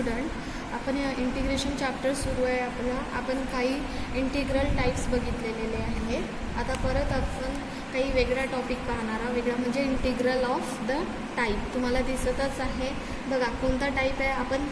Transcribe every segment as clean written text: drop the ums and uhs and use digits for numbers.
Student, आपण integration chapter सुरू आहे आपला. आपण काही इंटिग्रल टाईप्स बघितलेले आहेत. आता परत आपण काही वेगळा टॉपिक पाहणार आहोत. वेगळा म्हणजे इंटिग्रल ऑफ द टाईप. तुम्हाला दिसतच आहे बघा कोणता टाईप आहे. आपण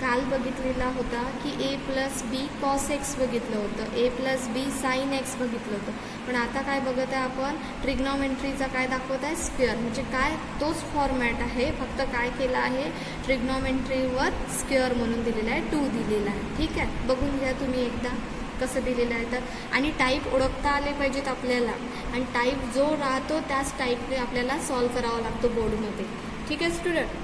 काल बघितलेला होता की ए प्लस बी कॉस एक्स बघितलं होतं, ए प्लस बी साईन एक्स बघितलं होतं. पण आता काय बघत आहे आपण, ट्रिग्नॉमेट्रीचा काय दाखवत आहे, स्क्वेअर. म्हणजे काय तोच फॉर्मॅट आहे, फक्त काय केलं आहे, ट्रिग्नॉमेट्रीवर स्क्वेअर म्हणून दिलेला आहे, 2 दिलेला आहे. ठीक आहे, बघून घ्या तुम्ही एकदा कसं दिलेलं आहे तर. आणि टाईप ओळखता आले पाहिजेत आपल्याला, आणि टाईप जो राहतो त्याच टाईपने आपल्याला सॉल्व करावा लागतो बोर्डमध्ये. ठीक आहे स्टुडंट,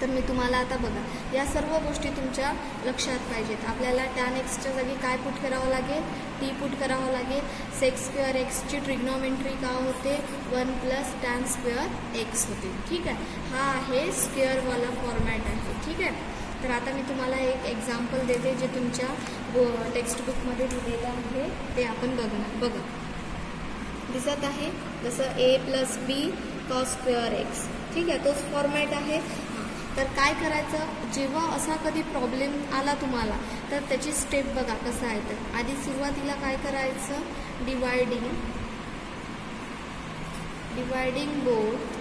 तर मी तुम्हाला आता बघा या सर्व गोष्टी तुमच्या लक्षात पाहिजेत. आपल्याला टॅन एक्सच्या जागी काय पुट करावं लागेल, टी पुट करावं लागेल. सेक्स स्क्वेअर एक्सची ट्रिग्नॉमेट्री का होते, 1 प्लस टॅन स्क्वेअर एक्स होते. ठीक आहे, हा आहे स्क्वेअरवाला फॉर्मॅट आहे. ठीक आहे, तर आता मी तुम्हाला एक एक्झाम्पल देते जे तुमच्या टेक्स्टबुकमध्ये दिलेलं आहे ते आपण बघणार. बघा दिसत आहे जसं ए प्लस बी कॉस स्क्वेअर एक्स. ठीक आहे, तोच फॉर्मॅट आहे. तर काय करायचं, जेव्हा असा कधी प्रॉब्लेम आला तुम्हाला तर त्याची स्टेप बघा कसं आहे. तर आधी सुरुवातीला काय करायचं, dividing both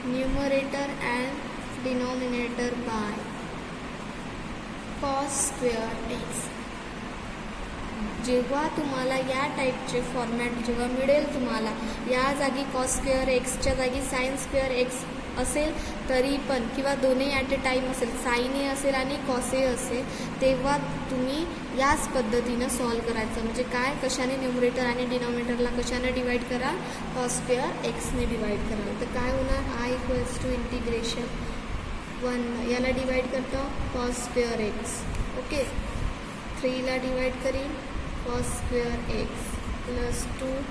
numerator and denominator by cos square x. जेव्हा तुम्हाला या टाईपचे फॉर्मॅट जेव्हा मिळेल तुम्हाला, या जागी कॉस स्क्वेअर एक्सच्या जागी साईन स्क्वेअर एक्स असेल तरी पण, किंवा दोन्ही ॲट ए टाईम असेल, साईन ए असेल आणि कॉस ए असेल, तेव्हा तुम्ही याच पद्धतीनं सॉल्व करायचं. म्हणजे काय, कशाने न्यूमरेटर आणि डिनॉमिनेटरला कशाने डिवाईड करा, कॉस स्क्वेअर एक्सने डिवाईड करा. तर काय होणार, आय इक्वल्स टू इंटिग्रेशन 1 याला डिवाईड करतो कॉस स्क्वेअर एक्स. ओके, 3ला डिवाईड करीन cos square x plus 2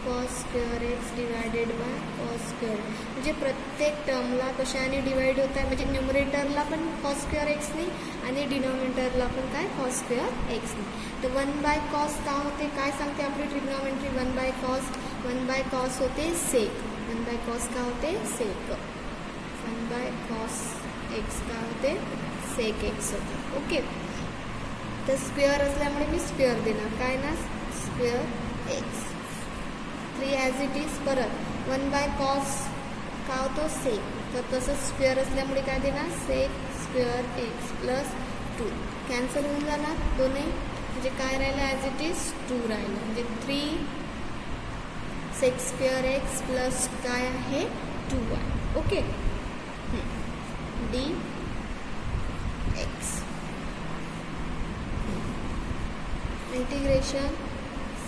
cos square x divided by cos square. म्हणजे प्रत्येक टर्मला कशाने डिवाईड होत आहे, म्हणजे न्यूमरेटरला पण कॉस स्क्वेअर एक्सनी आणि डिनॉमिनेटरला पण काय, कॉस स्क्वेअर एक्सनी. तर 1 बाय कॉस का होते, काय सांगते आपली ट्रिग्नॉमेट्री, 1 बाय कॉस होते सेक. 1 बाय कॉस का होते सेक. 1 बाय कॉस एक्स का होते सेक एक्स होते. ओके, तर स्क्वेअर असल्यामुळे मी स्क्वेअर देणार, काय ना square x. 3 as it is. परत 1 बाय कॉस का होतो सेक, तर तसंच स्क्वेअर असल्यामुळे काय देणार, sec square x plus 2. Cancel होऊन जाणार दोन्ही, म्हणजे काय राहिलं, ॲज इट इज 2 राहिलं. म्हणजे 3 सेक स्क्वेअर एक्स प्लस काय आहे 2 आहे. Okay, d x integration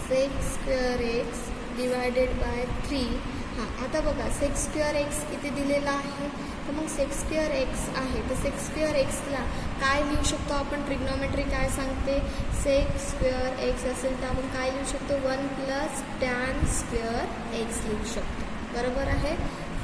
sec square x divided by 3. हां, आता बघा सेक स्क्वेअर एक्स इथे दिलेला आहे, तर मग सेक स्क्वेअर एक्स आहे, तर सेक स्क्वेअर एक्सला काय लिहू शकतो आपण, ट्रिग्नॉमेट्री काय सांगते, सेक स्क्वेअर एक्स असेल तर आपण काय लिहू शकतो, 1 प्लस टॅन स्क्वेअर एक्स लिहू शकतो. बरोबर आहे,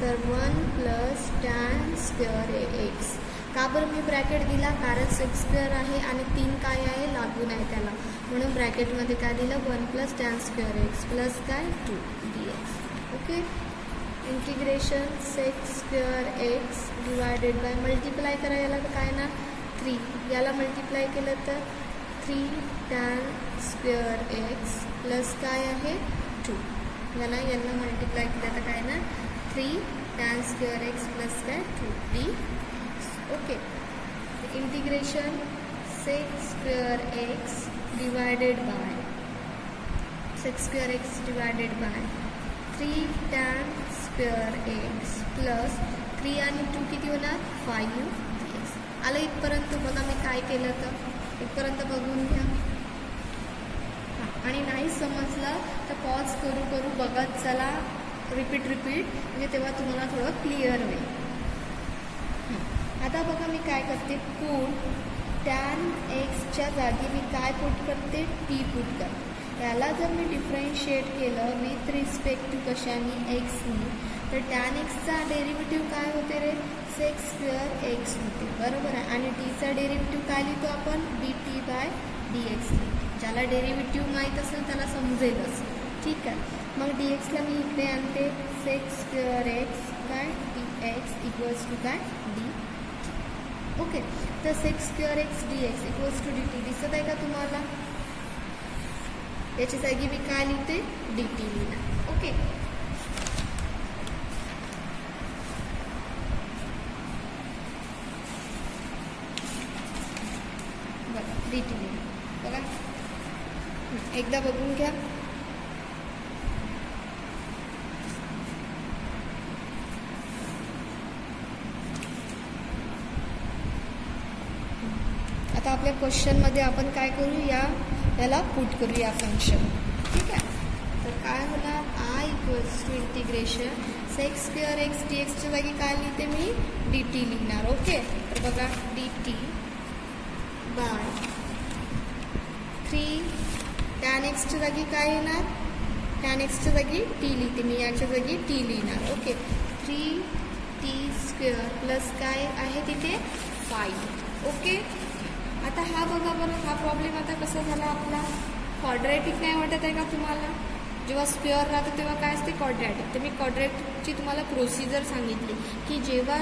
तर 1 प्लस टॅन स्क्वेअर एक्स. का बरं मी ब्रॅकेट दिला, कारण सेक स्क्वेअर आहे आणि 3 काय आहे, लागून आहे त्याला, म्हणून ब्रॅकेटमध्ये काय दिलं, 1 plus tan square x plus काय 2 d x. Okay, integration sec square x divided by, multiply करा याला तर काय ना 3, याला मल्टिप्लाय केलं तर 3 टॅन स्क्वेअर एक्स प्लस काय आहे 2. यांना मल्टिप्लाय केलं तर काय ना 3 टॅन स्क्वेअर एक्स प्लस काय 2 d. Okay, integration sec square x divided by sec square x divided by 3 tan square x plus 3 आणि 2 किती होणार 5 एक्स. आलं इथपर्यंत. बघा मी काय केलं तर इथपर्यंत बघून घ्या. हां, आणि नाही समजलं तर पॉज करू बघत चला, रिपीट म्हणजे तेव्हा तुम्हाला थोडं क्लिअर होईल. आता बघा मी काय करते, पुट टॅन एक्सच्या जागी मी काय पुट करते, टी पुट करते. याला जर मी डिफरेन्शिएट केलं विथ रिस्पेक्ट टू कशाने, एक्सनी, तर टॅन एक्सचा डेरिव्हेटिव्ह काय होते रे, सेक स्क्वेअर एक्स होते. बरोबर आहे, आणि टीचा डेरिव्हेटिव्ह काय लिहितो आपण, d t by d x. ज्याला डेरिव्हेटिव्ह माहीत असेल त्याला समजेलच. ठीक आहे, मग डी एक्सला मी इकडे आणते, सेक स्क्वेअर एक्स काय डी एक्स इक्वल्स टू काय डी. ओके. तर sec square x d x equals to d t दिसत आहे का तुम्हाला? याची जागी मी काय लिहिते? डी टी लिहिणार. ओके. बघा डी टी लिहिणार. बघा एकदा बघून घ्या. आता आपल्या क्वेश्चनमध्ये आपण काय करू? याला पुट करू या फंक्शन. ठीक आहे. तर काय होणार? I equals to integration sec square x d एक्सच्या जागी काय लिहिते मी? डी टी लिहिणार. ओके. तर बघा डी टी बाय 3 टॅन एक्सच्या जागी काय येणार? टॅन एक्सच्या जागी टी लिहिते मी, याच्या जागी टी लिहिणार. ओके. 3 टी स्क्वेअर प्लस काय आहे तिथे? 5. ओके. आता हा बघा बरं, हा प्रॉब्लेम आता कसा झाला आपला? क्वाड्रॅटिक नाही वाटत आहे का तुम्हाला? जेव्हा स्क्वेअर राहतो तेव्हा काय असते? क्वाड्रॅटिक. तर मी क्वाड्रॅटिकची तुम्हाला प्रोसिजर सांगितली की जेव्हा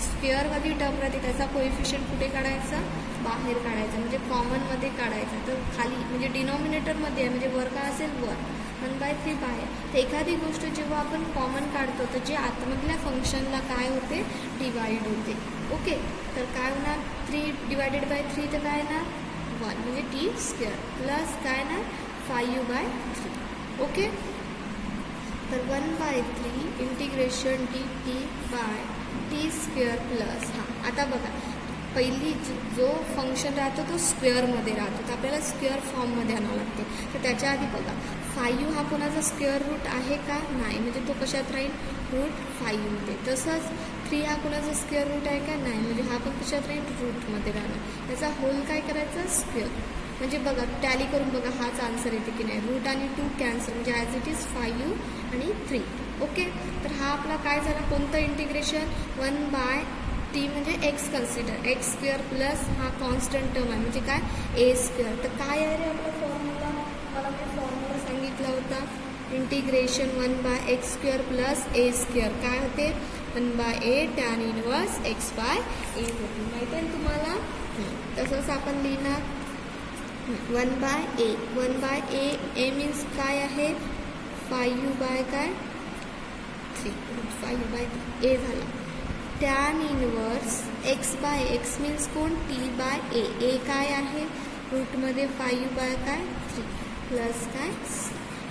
स्क्वेअरवाली टर्म राहते त्याचा कोएफिशियंट कुठे काढायचा? बाहेर काढायचा, म्हणजे कॉमनमध्ये काढायचा. तर खाली म्हणजे डिनॉमिनेटरमध्ये आहे, म्हणजे वर काय असेल? वर. 1/3 बाहेर. तर एखादी गोष्ट जेव्हा आपण कॉमन काढतो तर जे आतमधल्या फंक्शनला काय होते? डिवाइड होते. ओके. तर काय होणार? 3 डिवायडेड बाय 3 तर काय ना? 1 म्हणजे टी स्क्वेअर प्लस काय ना? 5/3. ओके. तर 1/3 integration d t by T square plus आता बघा पहिली जो फंक्शन राहतो तो स्क्वेअरमध्ये राहतो, तर आपल्याला स्क्वेअर फॉर्ममध्ये आणावं लागते. तर त्याच्या आधी बघा 5 हा कोणाचा स्क्वेअर रूट आहे का? नाही, म्हणजे तो कशात राहील? रूट 5मध्ये. तसंच 3 हा कोणाचा स्क्वेअर रूट आहे का? नाही, म्हणजे हा पण कशात राहील? रूटमध्ये राहणार. त्याचा होल काय करायचा? स्क्वेअर. म्हणजे बघा टॅली करून बघा हाच आन्सर येते की नाही? रूट आणि 2 कॅन्सल, म्हणजे ॲज इट इज 5 आणि 3. ओके. तर हा आपला काय झाला? कोणतं इंटिग्रेशन? 1/t म्हणजे x consider, x square plus हा कॉन्स्टंट टर्म आहे म्हणजे काय? ए स्क्वेअर. तर काय आहे रे आपला फॉर्म्युला? मला मी फॉर्म्युला सांगितला होता integration 1/x square plus A square. काय होते? 1/a टॅन इनवर्स x/a होती. माहिती आहे तुम्हाला? तसंच आपण लिहिणार 1/a. 1/a ए मीन्स काय आहे? 5 काय? 3. 5/a झाला. टॅन इनवर्स x/x मीन्स कोण? t/a. ए काय आहे? रूटमध्ये 5 काय? 3 प्लस काय?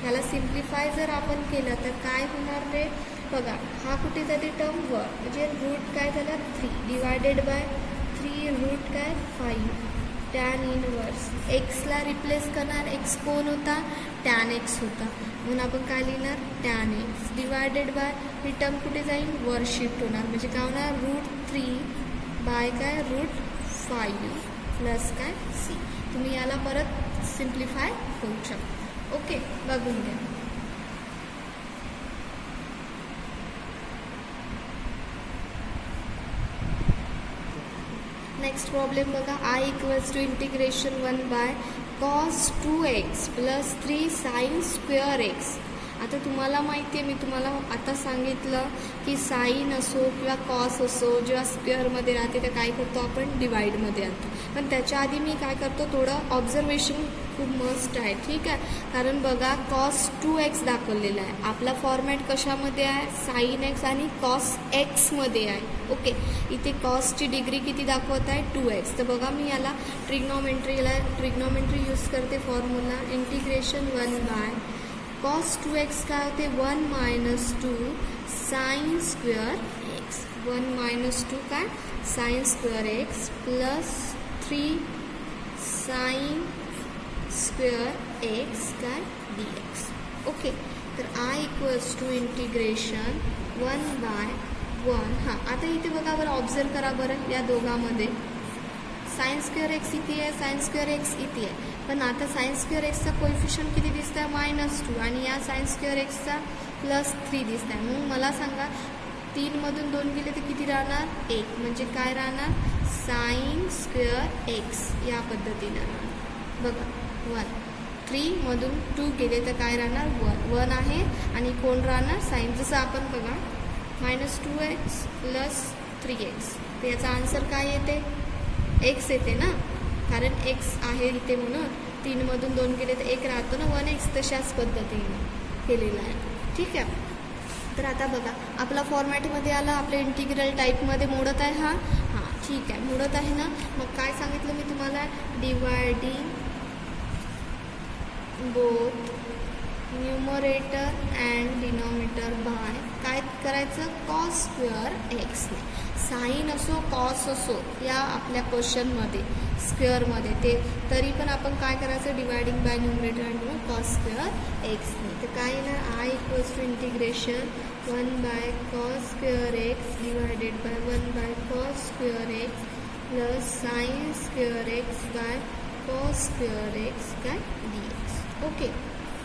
ह्याला सिम्प्लिफाय जर आपण केलं तर काय होणार रे? बघा हा कुठे जाते? टर्म वर, म्हणजे रूट काय झाला? 3 डिवायडेड बाय 3 रूट काय? 5 टॅन इनवर्स एक्सला रिप्लेस करणार. एक्स कोण होता? टॅन एक्स होता, म्हणून आपण काय लिहिणार? टॅन एक्स डिवायडेड बाय ही टर्म कुठे जाईल? वर शिफ्ट होणार, म्हणजे काय होणार? रूट 3 बाय काय? रूट 5 प्लस काय? सी. तुम्ही याला परत सिम्प्लिफाय करू शकता. ओके. बघून घ्या. नेक्स्ट प्रॉब्लेम बघा. I equals to integration 1/cos 2x plus 3 sin square x. आता तुम्हाला माहिती आहे, मी तुम्हाला आता सांगितलं की साईन असो किंवा कॉस असो जेव्हा स्क्वेअरमध्ये राहते तर काय करतो आपण? डिवाईडमध्ये आणतो. पण त्याच्या आधी मी काय करतो? थोडं ऑब्झर्वेशन खूप मस्ट आहे. ठीक आहे. कारण बघा cos 2x दाखवलेला आहे. आपला फॉर्मॅट कशामध्ये आहे? साईन एक्स आणि कॉस एक्समध्ये आहे. ओके. इथे कॉसची डिग्री किती दाखवत आहे? 2x. तर बघा मी याला ट्रिग्नॉमेट्री यूज करते. फॉर्म्युला इंटिग्रेशन 1/cos 2x काय होते? 1 - 2 साइन स्क्वेअर एक्स. 1 - 2 काय? Sine square x plus 3 sine square x काय? dx. ओके. तर आय इक्वल्स टू इंटिग्रेशन 1/1. आता इथे बघा बरं, ऑब्झर्व करा बरं या दोघांमध्ये. साइन स्क्वेअर एक्स इथे आहे, साइन स्क्वेअर एक्स इथे आहे, पण आता साइन स्क्वेअर एक्सचा कोएफिशियंट किती दिसत आहे? -2 आणि या साइन स्क्वेअर एक्सचा +3 दिसत आहे. मग मला सांगा 3 मधून 2 गेले तर किती राहणार? 1. म्हणजे काय राहणार? साइन स्क्वेअर एक्स या पद्धतीनं राहणार. बघा 1. 3 मधून 2 गेले तर काय राहणार? 1 आहे आणि कोण राहणार? साइन. जसं आपण बघा -2x + 3x, तर याचा आन्सर काय येते? एक्स येते ना, कारण एक्स आहे इथे म्हणून 3मधून 2 गेले तर 1 राहतो ना, 1x तशाच पद्धतीने केलेला आहे. ठीक आहे. तर आता बघा आपला फॉर्मॅटमध्ये आला, आपल्या इंटिग्रल टाईपमध्ये मोडत आहे हां ठीक आहे, मोडत आहे ना. मग काय सांगितलं मी तुम्हाला, dividing both numerator and denominator by काय करायचं, कॉस स्क्वेअर एक्सने. साईन असो कॉस असो या आपल्या क्वेश्चनमध्ये स्क्वेअरमध्ये ते तरी पण आपण काय करायचं, dividing by numerator and cos square एक्सने. तर काय येणार, I equals to integration 1 by cos square x divided by 1 by cos square x plus sine square X by cos square x काय dx. ओके.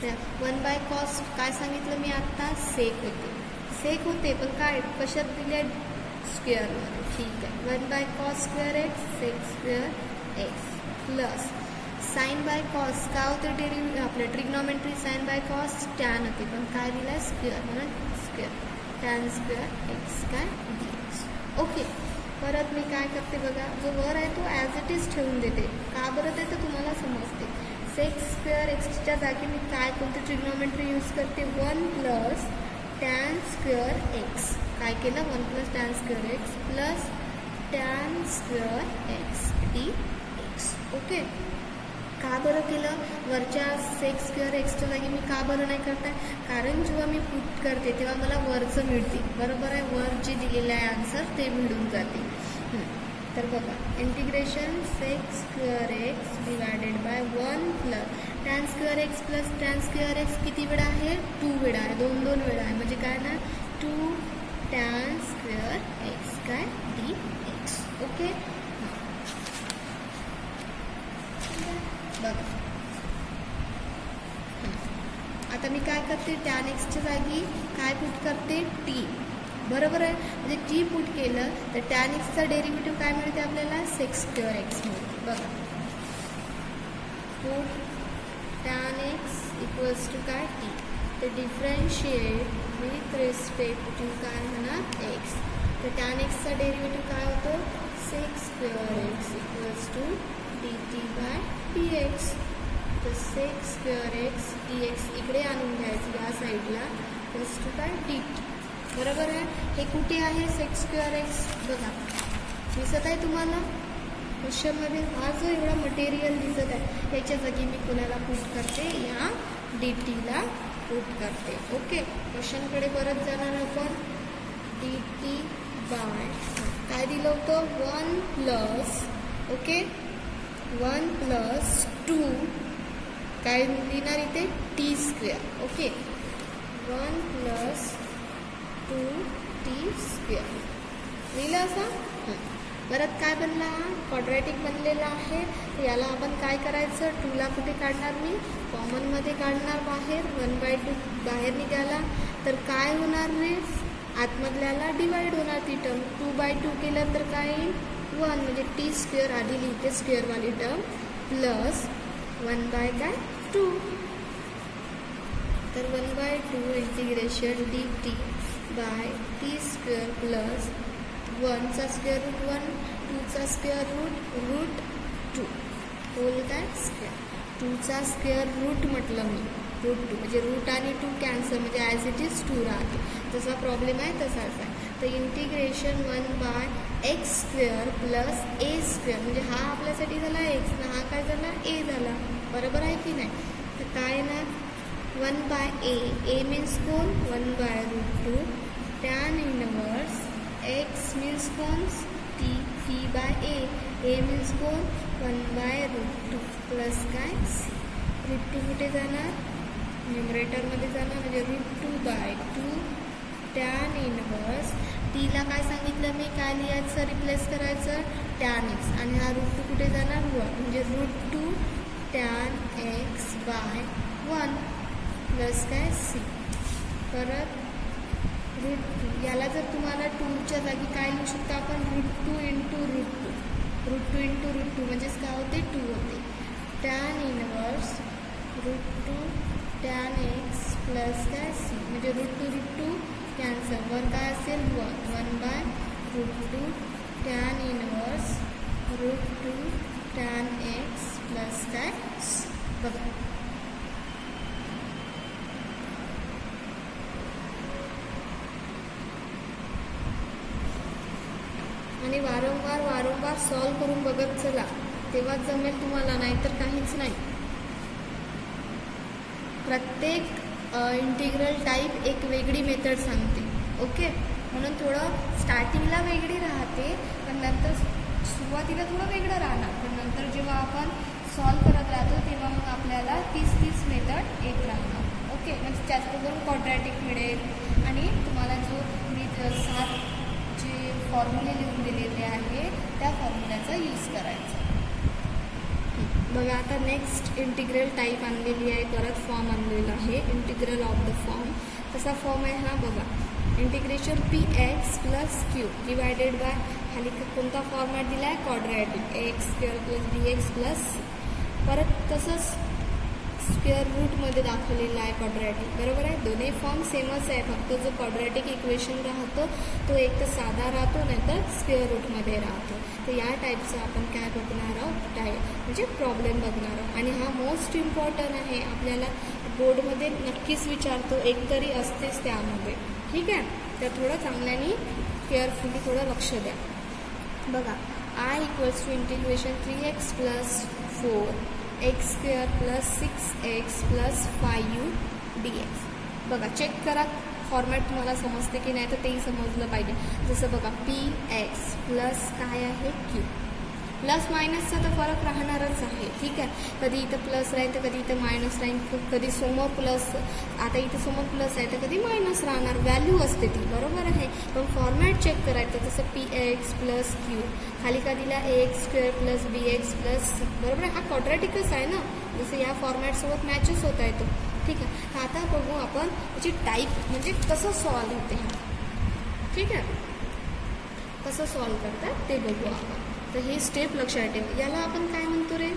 तर 1 बाय कॉस काय सांगितलं मी आत्ता, सेक होते पण काय कशात दिले, स्क्वेअरमध्ये. ठीक आहे. 1 by cos square x sec square x plus sine by cos काय होते, आपलं trigonometry sine by cos tan होते पण काय दिलं आहे, स्क्वेअर म्हणून स्क्वेअर टॅन स्क्वेअर एक्स काय dx. ओके. परत मी काय करते बघा, जो वर आहे तो ॲज इट इज ठेवून देते. का बरं ते तर तुम्हाला समजते. सेक स्क्वेअर एक्सच्या जागी मी काय कोणती ट्रिग्नॉमेट्री यूज करते, 1 प्लस टॅन स्क्वेअर एक्स. काय केलं, 1 plus tan square x plus tan square x dx. Okay. का बरं केलं, वरच्या सेक स्क्वेअर एक्सच्या जागी मी का बरं नाही करत आहे, कारण जेव्हा मी पुट करते तेव्हा मला वरचं मिळते. बरोबर आहे, वर जे दिलेलं आहे आन्सर ते मिळून जाते. तर बघा integration sec square x divided by 1 plus tan square x plus tan square x किती वेळा आहे, 2 वेळा आहे, 2 वेळा आहे म्हणजे काय ना 2 टॅन स्क्वेअर एक्स काय dx. ओके. बघा आता मी काय करते, टॅन एक्सच्या जागी काय पुट करते, टी. बरोबर आहे, म्हणजे टी पुट केलं तर टॅन एक्सचा डेरिव्हेटिव्ह काय मिळते आपल्याला, सेक स्क्वेअर एक्स मिळते. बघा put tan x equals to काय टी. तर डिफरन्शिएट विथ रिस्पेक्ट टू काय म्हणा एक्स. तर टॅन एक्सचा डेरिव्हेटिव्ह काय होतो, sec square x equals to dt by dx. तर सेक स्क्वेअर एक्स dx इकडे आणून घ्यायचं या साईडला प्लस टू काय dt. बरोबर आहे. हे कुठे आहे सेक स्क्वेअर एक्स, बघा दिसत आहे तुम्हाला क्वेश्चनमध्ये, हा जो एवढा मटेरियल दिसत आहे याच्या जागी मी कोणाला पुट करते, या dt ला पुट करते. ओके. क्वेश्चनकडे परत जाणार आपण, dt बाय काय दिलं होतं, 1 प्लस ओके 1 प्लस 2 काय लिहिणार इथे, T square. Okay. 1 plus 2t square लिहिलं असं. परत काय बनला, क्वाड्रॅटिक बनलेला आहे. याला आपण काय करायचं, 2ला कुठे काढणार, मी कॉमनमध्ये काढणार बाहेर, 1/2 बाहेर निघाला तर काय होणार रे, आतमधल्याला डिवाइड होणार ती टर्म. 2/2 केलं तर काय येईल, 1 म्हणजे टी स्क्वेअर आधी लिहिते स्क्वेअरवाली टर्म प्लस 1/2. तर 1/2 integration dt by T square plus 1चा स्क्वेअर रूट 1 2चा स्क्वेअर रूट 2 होल काय स्क्वेअर. 2चा स्क्वेअर रूट म्हटलं मी, रूट 2 म्हणजे रूट आणि 2 कॅन्सल म्हणजे ॲज इट इज 2 राहते. जसा प्रॉब्लेम आहे तसाच आहे. तर integration 1 by X square plus A square म्हणजे हा आपल्यासाठी झाला एक्स ना, हा काय झाला ए झाला. बरोबर आहे की नाही. तर काय ना 1 बाय ए मीन्स कोण, 1 by root 2 tan inverse x means कोण, टी बाय ए मीन्स कोण 1 बाय रूट 2 प्लस काय सी. रूट 2 कुठे जाणार, न्युमरेटरमध्ये जाणार म्हणजे रूट 2/2 टॅन इनवर्स टीला काय सांगितलं मी, काय लिहायचं, रिप्लेस करायचं टॅन एक्स आणि हा रूट 2 कुठे जाणार 1 म्हणजे root 2 tan x by 1 plus काय सी. परत रूट 2 याला जर तुम्हाला 2च्या जागी काय लिहू शकतो आपण, root 2 into root 2. Root 2 into root 2 म्हणजेच काय होते 2 होते. Tan inverse root 2 tan x plus काय सी म्हणजे रूट 2 कॅन्सल, वर काय असेल 1 by root 2 tan inverse √2 tan x plus काय बघा आणि वारंवार सॉल्व करून बघत चला, तेव्हा जमेल तुम्हाला, नाहीतर काहीच नाही. प्रत्येक इंटिग्रल टाईप एक वेगळी मेथड सांगते. ओके, म्हणून थोडं स्टार्टिंगला वेगळी राहते, पण नंतर सुरुवातीला थोडं वेगळं राहणार, पण नंतर जेव्हा आपण सॉल्व करत राहतो तेव्हा मग आपल्याला 30 मेथड येत राहणार. ओके, म्हणजे जास्त करून क्वाड्रॅटिक मिळेल आणि तुम्हाला जो मी 7 जे फॉर्म्युले लिहून दिलेले आहे त्या फॉर्म्युल्याचा यूज करायचा. बघा आता नेक्स्ट इंटिग्रल टाईप आणलेली आहे, परत फॉर्म आणलेला आहे इंटिग्रल ऑफ द फॉर्म. कसा फॉर्म आहे हा बघा, integration px plus Q divided by खाली कोणता फॉर्मॅट दिला आहे quadratic x² plus dx plus परत तसंच स्क्वेअर रूटमध्ये दाखवलेला आहे क्वाड्रॅटिक. बरोबर आहे, दोन्ही फॉर्म सेमच आहे, फक्त जो क्वाड्रॅटिक इक्वेशन राहतो तो एक तर साधा राहतो नाही तर स्क्वेअर रूटमध्ये राहतो. तर या टाईपचं आपण काय बघणार आहोत म्हणजे प्रॉब्लेम बघणार आहोत. आणि हा मोस्ट इम्पॉर्टंट आहे, आपल्याला बोर्डमध्ये नक्कीच विचारतो, एक तरी असतेच त्यामध्ये. ठीक आहे, तर थोडं चांगल्याने केअरफुली थोडं लक्ष द्या. बघा I equals to integration 3x plus 4x² plus 6x plus 5u dx. बघा चेक करा फॉर्मॅट तुम्हाला समजते की नाही, तर तेही समजलं पाहिजे. जसं बघा px प्लस काय आहे q, प्लस मायनसचा तर फरक राहणारच आहे. ठीक आहे, कधी इथं प्लस राहील तर कधी इथं मायनस राहील, कधी समोर प्लस, आता इथं समोर प्लस आहे तर कधी मायनस राहणार, व्हॅल्यू असते ती. बरोबर आहे, पण फॉर्मॅट चेक करायचं. जसं px प्लस क्यू खाली का दिला ax² प्लस bx प्लस, बरोबर आहे, हा क्वाड्रॅटिकच आहे ना, जसं या फॉर्मॅटसोबत मॅचेस होत आहे तो. ठीक आहे, आता बघू आपण याची टाईप म्हणजे कसं सॉल्व होते हा. ठीक आहे, कसं सॉल्व करतात ते बघू आपण. तर ही स्टेप लक्षात ठेवा. याला आपण काय म्हणतो रे,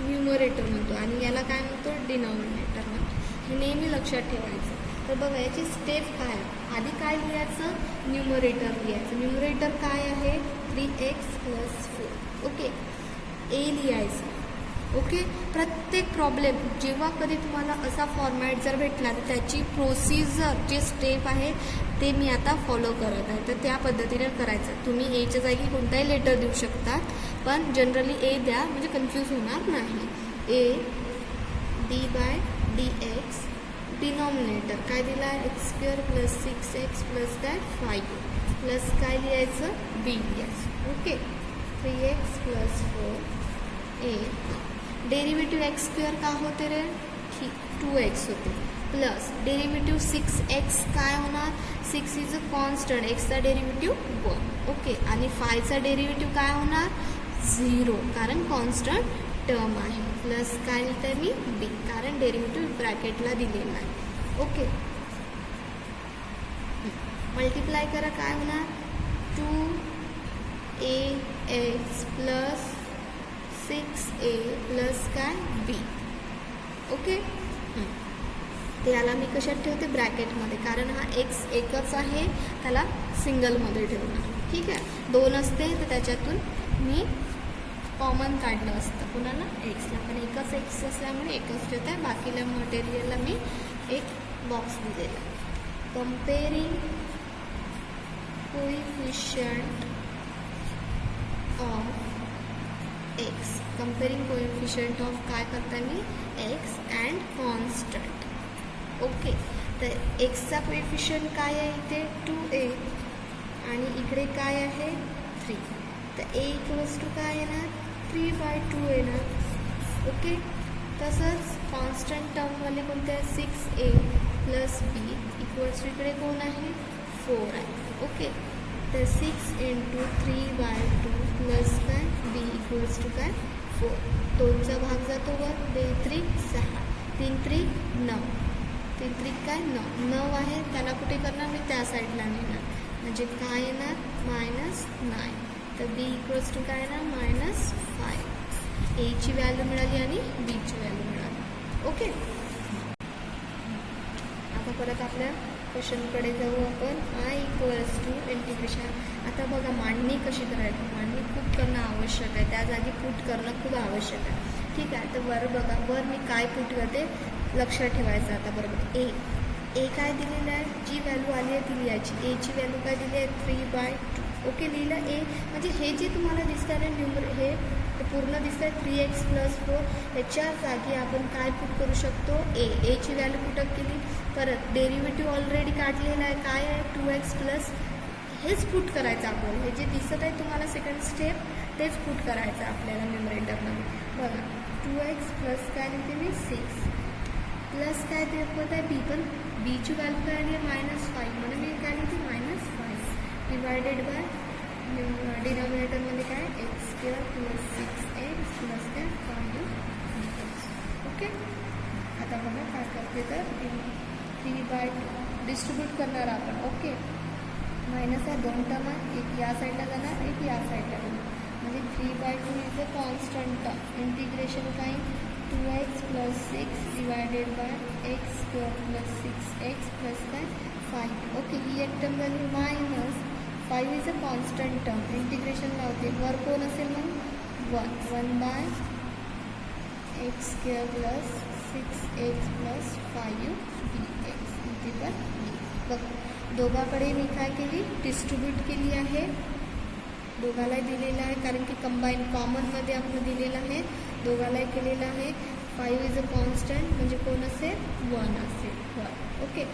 न्यूमरेटर म्हणतो, आणि याला काय म्हणतो डिनॉमिनेटर म्हणतो. हे नेहमी लक्षात ठेवायचं. तर बघा याची स्टेप काय, आधी काय लिहायचं, न्यूमरेटर लिहायचं. न्यूमरेटर काय आहे 3x प्लस 4. ओके, ए लिहायचं. ओके, प्रत्येक प्रॉब्लेम जेव्हा कधी तुम्हाला असा फॉर्मॅट जर भेटला तर त्याची प्रोसिजर जे स्टेप आहे ते मी आता फॉलो करत आहे, तर त्या पद्धतीने करायचं. तुम्ही एच्या जागी कोणताही लेटर देऊ शकता, पण जनरली ए द्या म्हणजे कन्फ्यूज होणार नाही. ए d/dx डिनॉमिनेटर काय दिला आहे x² प्लस 6x प्लस काय 5 प्लस काय लिहायचं b लिहायचं. ओके, 3x प्लस 4 ए डेरिव्हेटिव्ह x² का होते रे 2x होते, प्लस डेरिव्हेटिव्ह 6x काय होणार, 6 इज अ कॉन्स्टंट, xचा डेरिव्हेटिव्ह 1. ओके, आणि 5चा डेरिव्हेटिव्ह काय होणार 0 कारण कॉन्स्टंट टर्म आहे, प्लस काय लिहिते मी b कारण डेरिव्हेटिव्ह ब्रॅकेटला दिलेला आहे. ओके, मल्टिप्लाय करा काय होणार 2ax प्लस 6a प्लस काय b. ओके, ते याला मी कशात ठेवते ब्रॅकेटमध्ये, कारण हा x एकच आहे त्याला सिंगलमध्ये ठेवणार. ठीक आहे, 2 असते तर त्याच्यातून मी कॉमन काढलं असतं कुणाला एक्सला, पण एकच एक्स असल्यामुळे एकच ठेवत आहे. बाकीला मटेरियलला मी एक बॉक्स दिलेला. Comparing coefficient of x, comparing coefficient of काय करता मी एक्स अँड कॉन्स्टंट. ओके, तर एक्सचा कोइफिशियंट काय आहे इथे 2a आणि इकडे काय आहे 3, तर a इक्वल्स टू काय येणार 3/2 येणार. ओके, तसंच कॉन्स्टंट टर्मवाले कोणते आहे 6a plus b equals to इकडे कोण आहे 4 आहे. ओके, तर 6 × 3/2 प्लस काय b इक्वल्स टू काय 4, 2चा भाग जातो वर, 2 त्रिक 6, 3 त्रिक 9, 3 त्रिक काय 9 आहे, त्याला कुठे करणार मी त्या साईडला नेणार, म्हणजे काय येणार -9. तर b इक्वल्स टू काय येणार -5. एची व्हॅल्यू मिळाली आणि बीची व्हॅल्यू मिळाली. ओके, आता परत आपल्या क्वेश्चनकडे जाऊ आपण. I equals to integration. आता बघा मांडणी कशी करायची. मांडणी पुट करणं आवश्यक आहे, त्या जागी पुट करणं खूप आवश्यक आहे. ठीक आहे, तर वर बघा, वर मी काय पुट करते लक्षात ठेवायचं. आता बरोबर ए काय दिलेलं आहे, जी व्हॅल्यू आली आहे ती लिहायची. एची व्हॅल्यू काय दिली आहे 3/2. ओके, लिहिलं ए. म्हणजे हे जे तुम्हाला दिसतं आहे ना हे पूर्ण दिसतं आहे 3x + 4. ह्याच्या जागी आपण काय पुट करू शकतो, एची व्हॅल्यू पुटअप केली. परत डेरिव्हेटिव्ह ऑलरेडी काढलेला आहे, काय आहे 2x प्लस, हेच पुट करायचं आपल्याला. हे जे दिसत आहे तुम्हाला सेकंड स्टेप तेच पुट करायचं आपल्याला न्यूमरेटरमध्ये. बघा 2x प्लस काय लिहिते मी 6 प्लस काय दाखवत आहे बी, पण बीची व्हॅल्यू काय आली आहे -5 म्हणून मी काय लिहिते -5 डिवायडेड बाय डिनॉमिनेटरमध्ये काय x² + 6x प्लस काय 5x. ओके, आता बघा काय करते तर 3/2 डिस्ट्रीब्यूट करणार आपण. ओके, मायनस आहे 2 टर्म आहे, एक या साईडला जाणार एक या साईडला जाणार. म्हणजे 3/2 is a constant term. Integration काय 2x + 6 divided by x² + 6x plus काय 5. ओके, ही एक टर्म झाली. -5 is a constant term. Integration लावते, वर कोण असेल मग 1/x² + 6x प्लस 5dx. इथे पण बघ, दोघाकडे मी काय केली डिस्ट्रीब्यूट केली आहे. दोघालाही दिलेलं आहे कारण की कंबाईन कॉमनमध्ये आपण दिलेलं आहे, दोघालाही केलेलं आहे. 5 इज अ कॉन्स्टंट म्हणजे कोण असेल 1 असेल 1. ओके,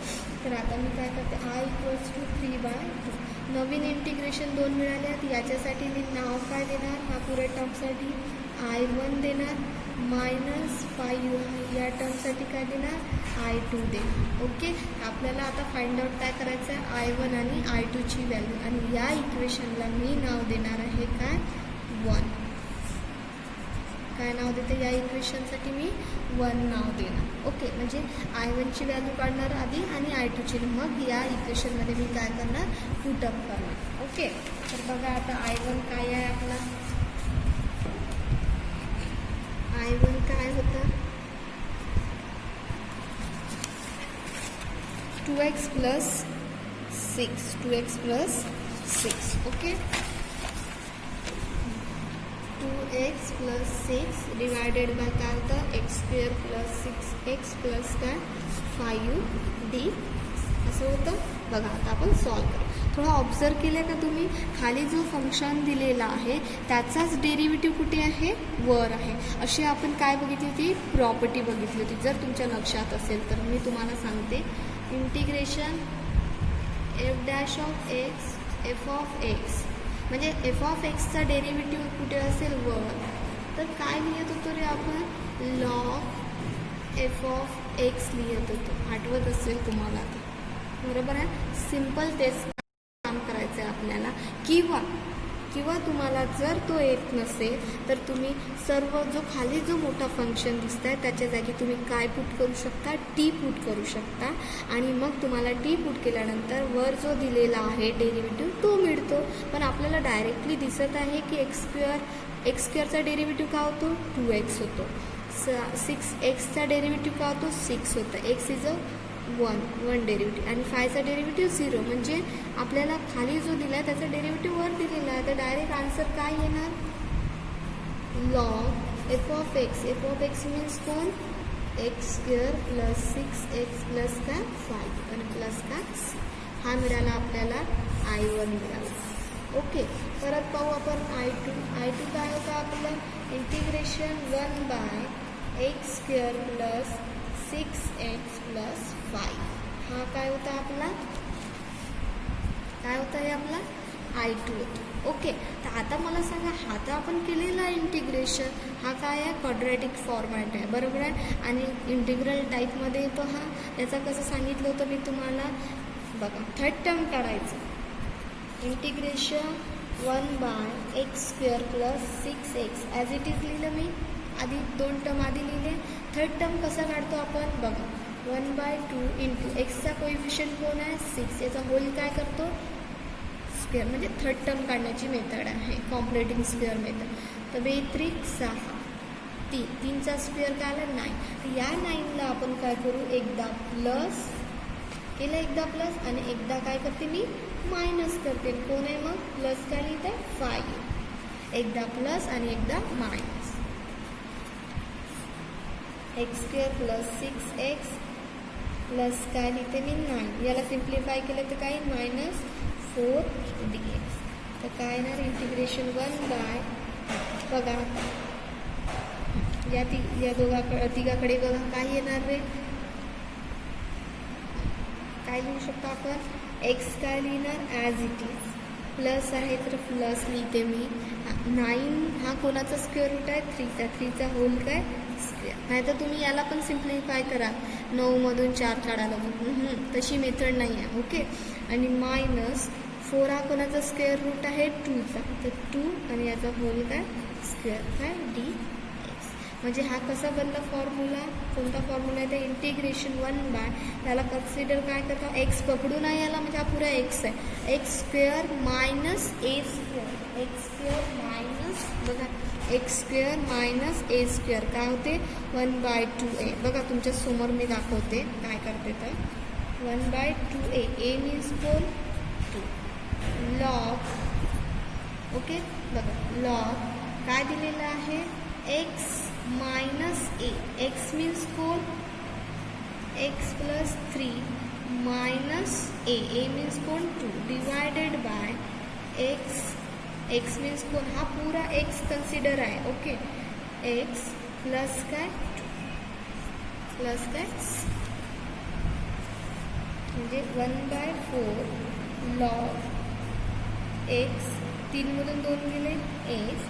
तर आता मी काय करते आय इक्वल्स टू 3/2. नवीन इंटिग्रेशन 2 मिळाल्यात, याच्यासाठी मी नाव काय देणार, हा पुऱ्या टर्मसाठी I1 देणार, -5 या टर्मसाठी काय देणार I2 देणार. ओके, आपल्याला आता फाइंड आउट काय करायचं आहे I1 आणि I2ची व्हॅल्यू, आणि या इक्वेशनला मी नाव देणार आहे काय 1. काय नाव देते या इक्वेशनसाठी मी 1 नाव देणार. ओके, म्हणजे I1ची व्हॅल्यू काढणार आधी आणि I2ची, मग या इक्वेशनमध्ये मी काय करणार पुटअप करणार. ओके, तर बघा आता I1 काय आहे आपला, I1 काय होतं 2x + 6. Okay, 2x + 6 divided by काय होतं x² + 6x प्लस काय 5d असं होतं. बघा आता आपण सॉल्व करू. थोडं ऑब्झर्व केलं का तुम्ही, खाली जो फंक्शन दिलेला आहे त्याचाच डेरिव्हेटिव्ह कुठे आहे वर आहे. अशी आपण काय बघितली होती प्रॉपर्टी बघितली होती. जर तुमच्या लक्षात असेल तर मी तुम्हाला सांगते. इंटिग्रेशन f'(x) म्हणजे f(x)चा डेरिव्हेटिव्ह कुठे असेल वर, तर काय लिहित होतो रे आपण log f(x) लिहित होतो. आठवत असेल तुम्हाला, बरोबर आहे. सिम्पल तेच काम करायचं आहे आपल्याला. किंवा तुम्हाला जर तो येत नसेल तर तुम्ही सर्व जो खाली जो मोठा फंक्शन दिसत आहे त्याच्या जागी तुम्ही काय पुट करू शकता, टी पुट करू शकता, आणि मग तुम्हाला टी पुट केल्यानंतर वर जो दिलेला आहे डेरिव्हेटिव्ह तो मिळतो. पण आपल्याला डायरेक्टली दिसत आहे की x²चा डेरिव्हेटिव्ह काय होतो 2x होतो, 6xचा डेरिव्हेटिव्ह काय होतो 6 होतं, x इज अ 1 डेरिव्हेटिव्ह, आणि 5चा डेरिव्हेटिव्ह 0. म्हणजे आपल्याला खाली जो दिला आहे त्याचा डेरिव्हेटिव्ह वर दिलेला आहे, तर डायरेक्ट आन्सर काय येणार log f(x) मीन्स कोण x² + 6x प्लस काय 5 आणि प्लस काय 6. हा मिळाला आपल्याला I1 मिळाला. ओके, परत पाहू आपण I2 काय होतं आपलं इंटिग्रेशन 1/x² + 6x प्लस 5. हा काय होता आपला, काय होता हे आपला I2 होता. ओके, तर आता मला सांगा, हा तर आपण केलेला इंटिग्रेशन, हा काय आहे क्वाड्रॅटिक फॉर्मॅट आहे, बरोबर आहे, आणि इंटिग्रल टाईपमध्ये येतो हा. याचा कसं सांगितलं होतं मी तुम्हाला, बघा थर्ड टर्म काढायचं. Integration 1/x² + 6x as it is लिहिलं मी, आधी 2 टर्म आधी लिहिले. थर्ड टर्म कसा काढतो आपण बघा, 1/2 इंटू एक्सचा कोइफिशियंट कोण आहे 6, याचा होल काय करतो स्क्वेअर, म्हणजे थर्ड टर्म काढण्याची मेथड आहे कॉम्प्लेटिंग स्क्वेअर मेथड. तर 2×3 6, 3चा स्क्वेअर काय आला 9. तर या 9ला आपण काय करू, एकदा प्लस केलं एकदा प्लस आणि एकदा काय करते मी मायनस करते. कोण आहे मग प्लस काय लिहित आहे 5. एकदा प्लस आणि एकदा minus. X square plus 6x plus काय लिहिते मी 9. याला सिम्प्लिफाय केलं तर काय -4dx. तर काय येणार इंटिग्रेशन 1 बाय बघा या तिघाकडे बघा काय येणार रे. काय लिहू शकतो आपण एक्स काय लिहिणार ॲज इट इज. प्लस आहे तर प्लस लिहिते मी. 9 हा कोणाचा स्क्वेअर रूट आहे 3चा. 3चा होल काय स्क्वेअर. नाही तर तुम्ही याला पण सिम्प्लिफाय करा 9मधून 4 काढायला. तशी मेथड नाही आहे. ओके. आणि -4 हा कोणाचा स्क्वेअर रूट आहे 2चा. तर 2 आणि याचा होल काय स्क्वेअर काय dx. म्हणजे हा कसा बनला फॉर्म्युला. कोणता फॉर्म्युला आहे ते इंटिग्रेशन 1 बाय त्याला कन्सिडर काय करता एक्स पकडू नाही याला म्हणजे हा पुरा एक्स आहे. एक्स स्क्वेअर मायनस ए स्क्वेअर. एक्स स्क्वेअर मायनस बघा एक्स स्क्वेअर मायनस ए स्क्वेअर काय होते 1/2a. बघा तुमच्या समोर मी दाखवते काय करते तर 1/2a. ए मीन्स कोण 2 लॉग. ओके बघा लॉग काय दिलेलं आहे एक्स मायनस ए. एक्स मीन्स कोण एक्स प्लस 3 मायनस ए. ए मीन्स कोण 2 divided by x. X means कोण हा पूरा एक्स कन्सिडर आहे. ओके. एक्स प्लस काय 2 प्लस काय म्हणजे 1/4 लॉग एक्स. 3मधून 2 गेले 1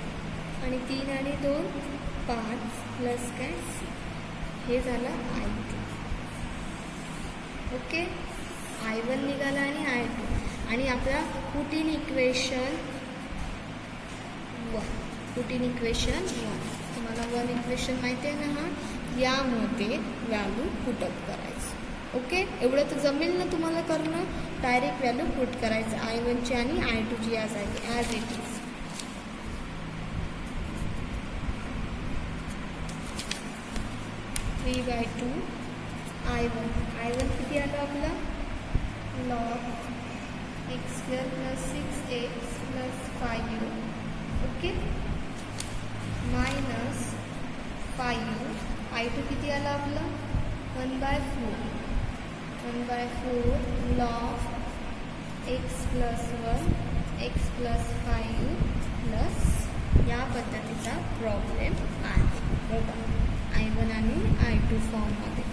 आणि 3 आणि 2 5 प्लस काय सी. हे झालं I2. ओके. I1 निघाला आणि I2 आणि आपला put in equation 1. Put in equation 1 तुम्हाला 1 इक्वेशन माहिती आहे ना. हा यामध्ये व्हॅल्यू पुटअप करायचं. ओके. एवढं तर जमेल ना तुम्हाला करणं. डायरेक्ट व्हॅल्यू पुट करायचं I1ची आणि I2ची as it is. 3/2 I1. I1 किती आलं आपलं log x square plus 6x plus 5u. Okay. Minus 5u. I2 किती आलं आपलं 1/4. 1/4 log x plus 1 x plus 5u plus या पद्धतीचा प्रॉब्लेम आहे. बघा I1 आणि I2 फॉर्ममध्ये.